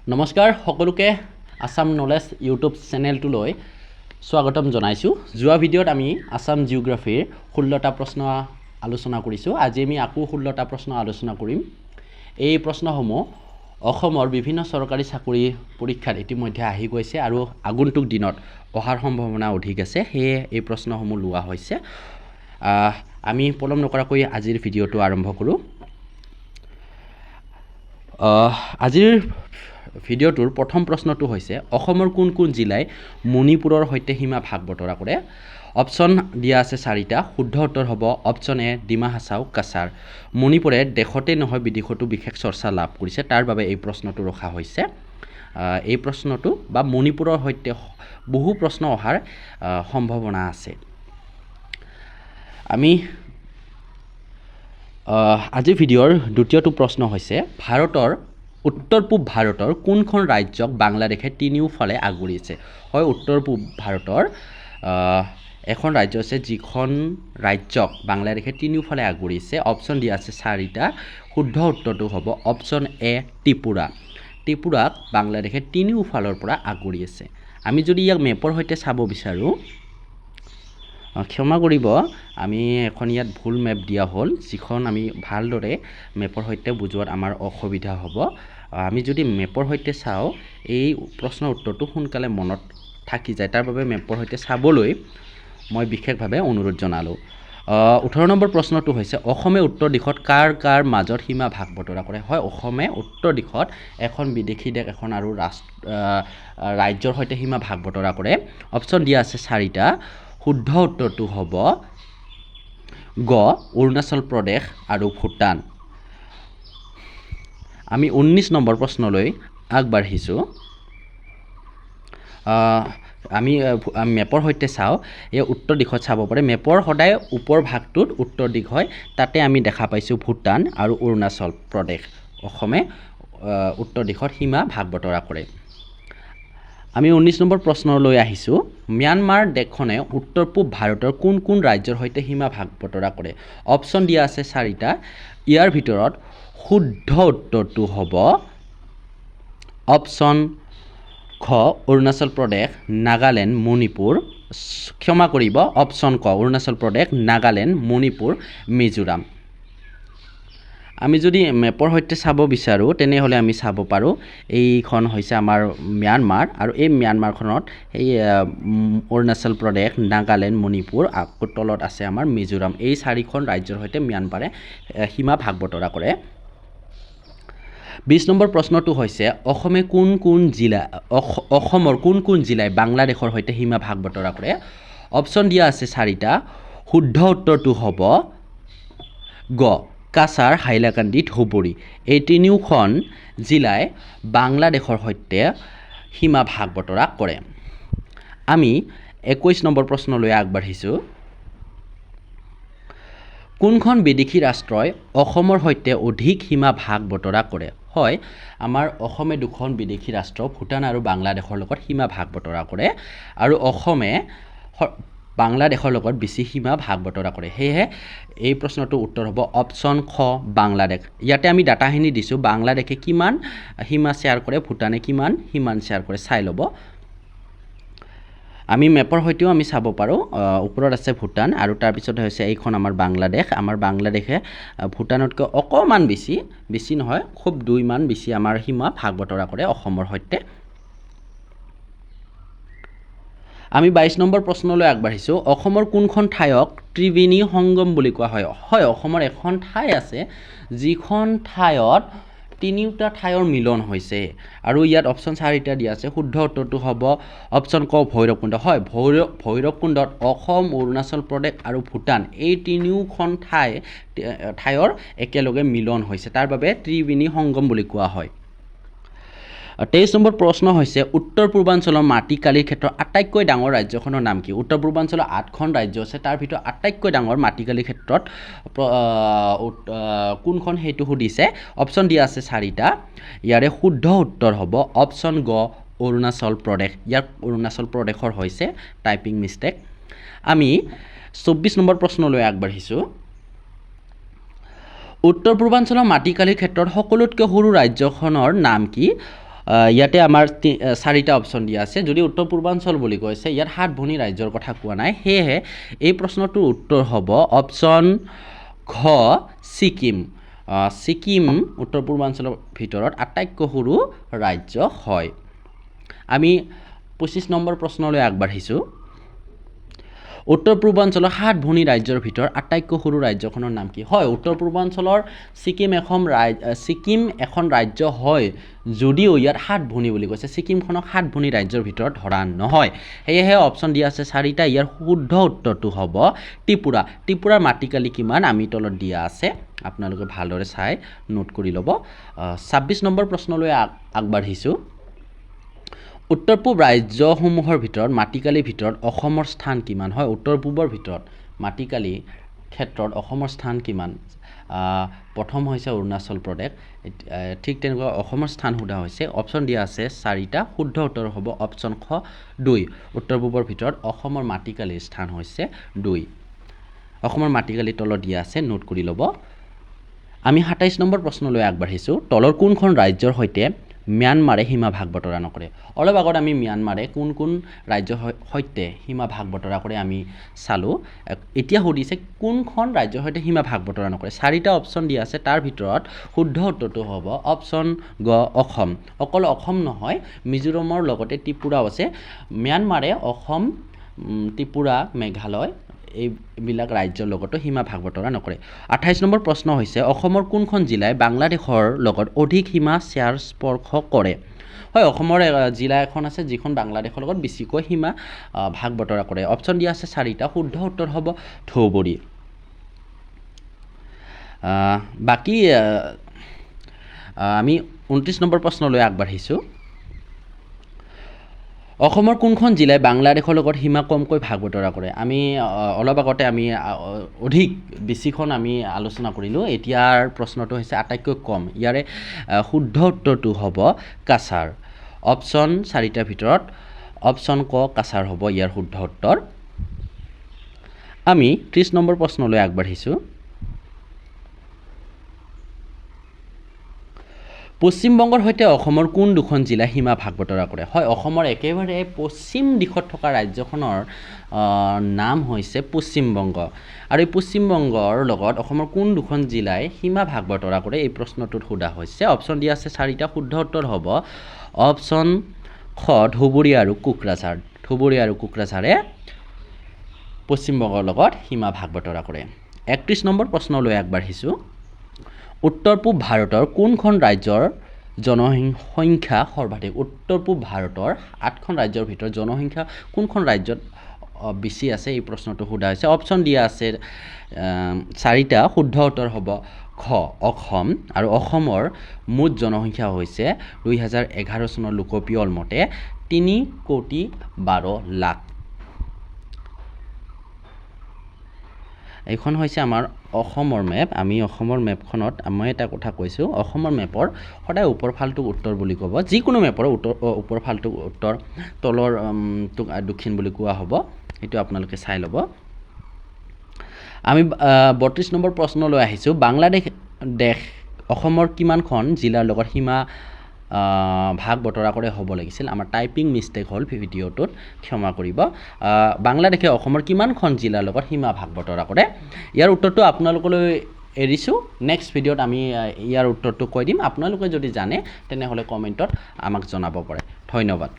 নমস্কাৰ সকলোকে Assam knowledge YouTube চেনেলটোলৈ স্বাগতম জনাইছোঁ। যোৱা ভিডিঅ'ত আমি আসাম জিঅ'গ্ৰাফিৰ 16টা প্ৰশ্ন আলোচনা কৰিছোঁ। আজি আমি আকৌ 16টা প্ৰশ্ন আলোচনা কৰিম। এই প্ৰশ্নসমূহ অসমৰ বিভিন্ন চৰকাৰী চাকৰি পৰীক্ষাত ইতিমধ্যে আহি গৈছে আৰু আগন্তুক দিনত অহাৰ সম্ভাৱনা অধিক আছে, সেয়ে এই প্ৰশ্নসমূহ লোৱা হৈছে। আমি পলম নকৰাকৈ আজিৰ ভিডিঅ'টো আৰম্ভ কৰোঁ। আজিৰ ভিডিঅ'টোৰ প্ৰথম প্ৰশ্নটো হৈছে অসমৰ কোন কোন জিলাই মণিপুৰৰ সৈতে সীমা ভাগ বতৰা কৰে? অপশ্যন দিয়া আছে 4টা। শুদ্ধ উত্তৰ হ'ব অপশ্যন এ ডিমা হাছাও কাছাৰ। মণিপুৰে দেশতে নহয় বিদেশতো বিশেষ চৰ্চা লাভ কৰিছে, তাৰ বাবে এই প্ৰশ্নটো ৰখা হৈছে। এই প্ৰশ্নটো বা মণিপুৰৰ সৈতে বহু প্ৰশ্ন অহাৰ সম্ভাৱনা আছে। আমি আজিৰ ভিডিঅ'ৰ দ্বিতীয়টো প্ৰশ্ন হৈছে ভাৰতৰ উত্তৰ পূব ভাৰতৰ কোনখন ৰাজ্যক বাংলাদেশে তিনিওফালে আগুৰিছে? হয়, উত্তৰ পূব ভাৰতৰ এখন ৰাজ্য আছে যিখন ৰাজ্যক বাংলাদেশে তিনিওফালে আগুৰিছে। অপশ্যন দিয়া আছে 4টা। শুদ্ধ উত্তৰটো হ'ব অপশ্যন এ ত্ৰিপুৰা। ত্ৰিপুৰাক বাংলাদেশে তিনিওফালৰ পৰা আগুৰি আছে। আমি যদি ইয়াক মেপৰ সৈতে চাব বিচাৰোঁ, ক্ষমা কৰিব, আমি এখন ইয়াত ভুল মেপ দিয়া হ'ল, যিখন আমি ভালদৰে মেপৰ সৈতে বুজোৱাত আমাৰ অসুবিধা হ'ব। আমি যদি মেপৰ সৈতে চাওঁ, এই প্ৰশ্নৰ উত্তৰটো সোনকালে মনত থাকি যায়, তাৰ বাবে মেপৰ সৈতে চাবলৈ মই বিশেষভাৱে অনুৰোধ জনালোঁ। 18 নম্বৰ প্ৰশ্নটো হৈছে অসমে উত্তৰ দিশত কাৰ কাৰ মাজত সীমা ভাগ বতৰা কৰে? হয়, অসমে উত্তৰ দিশত এখন বিদেশী দেশ এখন আৰু ৰাজ্যৰ সৈতে সীমা ভাগ বতৰা কৰে। অপশ্যন দিয়া আছে 4টা। শুদ্ধ উত্তৰটো হ'ব গ অৰুণাচল প্ৰদেশ আৰু ভূটান। আমি 19 নম্বৰ প্ৰশ্নলৈ আগবাঢ়িছোঁ। আমি মেপৰ সৈতে চাওঁ, এই উত্তৰ দিশত চাব পাৰে। মেপৰ সদায় ওপৰ ভাগটোত উত্তৰ দিশ হয়, তাতে আমি দেখা পাইছোঁ ভূটান আৰু অৰুণাচল প্ৰদেশ। অসমে উত্তৰ দিশত সীমা ভাগ বতৰা কৰে। আমি 19 নম্বৰ প্ৰশ্নলৈ আহিছোঁ। ম্যানমাৰ দেশখনে উত্তৰ পূব ভাৰতৰ কোন কোন ৰাজ্যৰ সৈতে সীমা ভাগ বতৰা কৰে? অপশ্যন দিয়া আছে 4টা। ইয়াৰ ভিতৰত শুদ্ধ উত্তৰটো হ'ব অপশ্যন খ অৰুণাচল প্ৰদেশ, নাগালেণ্ড, মণিপুৰ। ক্ষমা কৰিব, অপশ্যন ক অৰুণাচল প্ৰদেশ, নাগালেণ্ড, মণিপুৰ, মিজোৰাম। আমি যদি মেপৰ সৈতে চাব বিচাৰোঁ, তেনেহ'লে আমি চাব পাৰোঁ এইখন হৈছে আমাৰ ম্যানমাৰ, আৰু এই ম্যানমাৰখনত এই অৰুণাচল প্ৰদেশ, নাগালেণ্ড, মণিপুৰ, আকৌ তলত আছে আমাৰ মিজোৰাম। এই 4খন ৰাজ্যৰ সৈতে ম্যানমাৰে সীমা ভাগ বতৰা কৰে। 20 নম্বৰ প্ৰশ্নটো হৈছে অসমৰ কোন কোন জিলাই বাংলাদেশৰ সৈতে সীমা ভাগ বতৰা কৰে? অপশ্যন দিয়া আছে 4টা। শুদ্ধ উত্তৰটো হ'ব গ কাছাৰ, হাইলাকান্দি, ধুবুৰী। এই তিনিওখন জিলাই বাংলাদেশৰ সৈতে সীমা ভাগ বতৰা কৰে। আমি 21 নম্বৰ প্ৰশ্নলৈ আগবাঢ়িছোঁ। কোনখন বিদেশী ৰাষ্ট্ৰই অসমৰ সৈতে অধিক সীমা ভাগ বতৰা কৰে? হয়, আমাৰ অসমে দুখন বিদেশী ৰাষ্ট্ৰ ভূটান আৰু বাংলাদেশৰ লগত সীমা ভাগ বতৰা কৰে, আৰু অসমে বাংলাদেশৰ লগত বেছি সীমা ভাগ বতৰা কৰে। সেয়েহে এই প্ৰশ্নটোৰ উত্তৰ হ'ব অপশ্যন খ বাংলাদেশ। ইয়াতে আমি ডাটাখিনি দিছোঁ, বাংলাদেশে কিমান সীমা শ্বেয়াৰ কৰে, ভূটানে কিমান সীমা শ্বেয়াৰ কৰে চাই ল'ব। আমি মেপৰ সৈতেও আমি চাব পাৰোঁ, ওপৰত আছে ভূটান আৰু তাৰপিছত হৈছে এইখন আমাৰ বাংলাদেশ। আমাৰ বাংলাদেশে ভূটানতকৈ অকণমান বেছি নহয়, খুব 2 মান বেছি আমাৰ সীমা ভাগ বতৰা কৰে অসমৰ সৈতে। আমি 22 নম্বৰ প্ৰশ্নলৈ আগবাঢ়িছোঁ। অসমৰ কোনখন ঠাইক ত্ৰিবেণী সংগম বুলি কোৱা হয়? হয়, অসমৰ এখন ঠাই আছে যিখন ঠাইত তিনিওটা ঠাইৰ মিলন হৈছে, আৰু ইয়াত অপশ্যন 4টা দিয়া আছে। শুদ্ধ উত্তৰটো হ'ব অপশ্যন ক ভৈৰৱকুণ্ড। হয়, ভৈৰৱকুণ্ডত অসম, অৰুণাচল প্ৰদেশ আৰু ভূটান এই তিনিওখন ঠাইৰ একেলগে মিলন হৈছে, তাৰ বাবে ত্ৰিবেণী সংগম বুলি কোৱা হয়। 23 নম্বৰ প্ৰশ্ন হৈছে উত্তৰ পূৰ্বাঞ্চলৰ মাটিকালিৰ ক্ষেত্ৰত আটাইতকৈ ডাঙৰ ৰাজ্যখনৰ নাম কি? উত্তৰ পূৰ্বাঞ্চলৰ 8খন ৰাজ্য আছে, তাৰ ভিতৰত আটাইতকৈ ডাঙৰ মাটিকালিৰ ক্ষেত্ৰত কোনখন সেইটো সুধিছে। অপশ্যন দিয়া আছে 4টা। ইয়াৰে শুদ্ধ উত্তৰ হ'ব অপশ্যন গ অৰুণাচল প্ৰদেশ। ইয়াৰ অৰুণাচল প্ৰদেশৰ হৈছে টাইপিং মিষ্টেক। আমি 24 নম্বৰ প্ৰশ্নলৈ আগবাঢ়িছোঁ। উত্তৰ পূৰ্বাঞ্চলৰ মাটিকালিৰ ক্ষেত্ৰত সকলোতকৈ সৰু ৰাজ্যখনৰ নাম কি? ইয়াতে আমাৰ চাৰিটা অপশ্যন দিয়া আছে যদি উত্তৰ পূৰ্বাঞ্চল বুলি কৈছে ইয়াত 7 ভনী ৰাজ্যৰ কথা কোৱা নাই সেয়েহে এই প্ৰশ্নটোৰ উত্তৰ হ'ব অপশ্যন ঘ ছিকিম ছিকিম উত্তৰ পূৰ্বাঞ্চলৰ ভিতৰত আটাইতকৈ সৰু ৰাজ্য হয় আমি 25 নম্বৰ প্ৰশ্নলৈ আগবাঢ়িছোঁ উত্তৰ পূৰ্বাঞ্চলৰ 7 ভনী ৰাজ্যৰ ভিতৰত আটাইতকৈ সৰু ৰাজ্যখনৰ নাম কি হয় উত্তৰ পূৰ্বাঞ্চলৰ ছিকিম এখন ৰাজ্য হয় যদিও ইয়াত 7 ভনী বুলি কৈছে ছিকিমখনক 7 ভনী ৰাজ্যৰ ভিতৰত ধৰা নহয় সেয়েহে অপশ্যন দিয়া আছে চাৰিটা ইয়াৰ শুদ্ধ উত্তৰটো হ'ব ত্ৰিপুৰাৰ মাটিকালি কিমান আমি তলত দিয়া আছে আপোনালোকে ভালদৰে চাই নোট কৰি ল'ব 26 নম্বৰ প্ৰশ্নলৈ আগবাঢ়িছোঁ উত্তৰ পূব ৰাজ্যসমূহৰ ভিতৰত মাটিকালিৰ ভিতৰত অসমৰ স্থান কিমান হয় উত্তৰ পূবৰ ভিতৰত মাটিকালি ক্ষেত্ৰত অসমৰ স্থান কিমান প্ৰথম হৈছে অৰুণাচল প্ৰদেশ ঠিক তেনেকৈ অসমৰ স্থান সোধা হৈছে অপশ্যন দিয়া আছে চাৰিটা শুদ্ধ উত্তৰ হ'ব অপশ্যন খ 2 উত্তৰ পূবৰ ভিতৰত অসমৰ মাটিকালিৰ স্থান হৈছে 2 অসমৰ মাটিকালি তলত দিয়া আছে নোট কৰি ল'ব আমি 27 নম্বৰ প্ৰশ্নলৈ আগবাঢ়িছোঁ তলৰ কোনখন ৰাজ্যৰ সৈতে ম্যানমাৰে সীমা ভাগ বতৰা নকৰে অলপ আগত আমি ম্যানমাৰে কোন ৰাজ্যৰ সৈতে সীমা ভাগ বতৰা কৰে আমি চালোঁ এতিয়া সুধিছে কোনখন ৰাজ্যৰ সৈতে সীমা ভাগ বতৰা নকৰে চাৰিটা অপশ্যন দিয়া আছে তাৰ ভিতৰত শুদ্ধ উত্তৰটো হ'ব অপশ্যন গ অসম অকল অসম নহয় মিজোৰামৰ লগতে ত্ৰিপুৰাও আছে ম্যানমাৰে অসম ত্ৰিপুৰা মেঘালয় এইবিলাক ৰাজ্যৰ লগতো সীমা ভাগ বতৰা নকৰে 28 নম্বৰ প্ৰশ্ন হৈছে অসমৰ কোনখন জিলাই বাংলাদেশৰ লগত অধিক সীমা শ্বেয়াৰ স্পৰ্শ কৰে হয় অসমৰ জিলা এখন আছে যিখন বাংলাদেশৰ লগত বেছিকৈ সীমা ভাগ বতৰা কৰে অপশ্যন দিয়া আছে চাৰিটা শুদ্ধ উত্তৰ হ'ব ধৌবৰী বাকি আমি 29 নম্বৰ প্ৰশ্নলৈ আগবাঢ়িছোঁ অসমৰ কোনখন জিলাই বাংলাদেশৰ লগত সীমা কমকৈ ভাগ বতৰা কৰে আমি অলপ আগতে আমি বেছিখন আমি আলোচনা কৰিলোঁ এতিয়াৰ প্ৰশ্নটো হৈছে আটাইতকৈ কম ইয়াৰে শুদ্ধ উত্তৰটো হ'ব কাছাৰ অপশ্যন চাৰিটাৰ ভিতৰত অপশ্যন ক কাছাৰ হ'ব ইয়াৰ শুদ্ধ উত্তৰ আমি 30 নম্বৰ প্ৰশ্নলৈ আগবাঢ়িছোঁ পশ্চিমবংগৰ সৈতে অসমৰ কোন দুখন জিলা সীমা ভাগ বতৰা কৰে হয় অসমৰ একেবাৰে পশ্চিম দিশত থকা ৰাজ্যখনৰ নাম হৈছে পশ্চিমবংগ আৰু এই পশ্চিমবংগৰ লগত অসমৰ কোন দুখন জিলাই সীমা ভাগ বতৰা কৰে এই প্ৰশ্নটোত সোধা হৈছে অপশ্যন দিয়া আছে চাৰিটা শুদ্ধ উত্তৰ হ'ব অপশ্যন খ ধুবুৰী আৰু কোকৰাঝাৰে পশ্চিমবংগৰ লগত সীমা ভাগ বতৰা কৰে 31 নম্বৰ প্ৰশ্নলৈ আগবাঢ়িছোঁ উত্তৰ পূব ভাৰতৰ কোনখন ৰাজ্যৰ জনসংখ্যা সৰ্বাধিক উত্তৰ পূব ভাৰতৰ 8খন ৰাজ্যৰ ভিতৰত জনসংখ্যা কোনখন ৰাজ্যত বেছি আছে এই প্ৰশ্নটো সোধা হৈছে অপশ্যন দিয়া আছে চাৰিটা শুদ্ধ উত্তৰ হ'ব খ অসম আৰু অসমৰ মুঠ জনসংখ্যা হৈছে 2011 চনৰ লোকপিয়ল মতে 3,12,00,000 এইখন হৈছে আমাৰ অসমৰ মেপ আমি অসমৰ মেপখনত মই এটা কথা কৈছোঁ অসমৰ মেপৰ সদায় ওপৰ ফালটো উত্তৰ বুলি ক'ব যিকোনো মেপৰ ওপৰ ফালটো উত্তৰ তলৰ দক্ষিণ বুলি কোৱা হ'ব এইটো আপোনালোকে চাই ল'ব আমি 32 নম্বৰ প্ৰশ্নলৈ আহিছোঁ বাংলাদেশ অসমৰ কিমানখন জিলাৰ লগত সীমা ভাগ বতৰা কৰে হ'ব লাগিছিল আমাৰ টাইপিং মিষ্টেক হ'ল ভিডিঅ'টোত ক্ষমা কৰিব বাংলাদেশে অসমৰ কিমানখন জিলাৰ লগত সীমা ভাগ বতৰা কৰে ইয়াৰ উত্তৰটো আপোনালোকলৈ এৰিছোঁ নেক্সট ভিডিঅ'ত আমি ইয়াৰ উত্তৰটো কৈ দিম আপোনালোকে যদি জানে তেনেহ'লে কমেণ্টত আমাক জনাব পাৰে ধন্যবাদ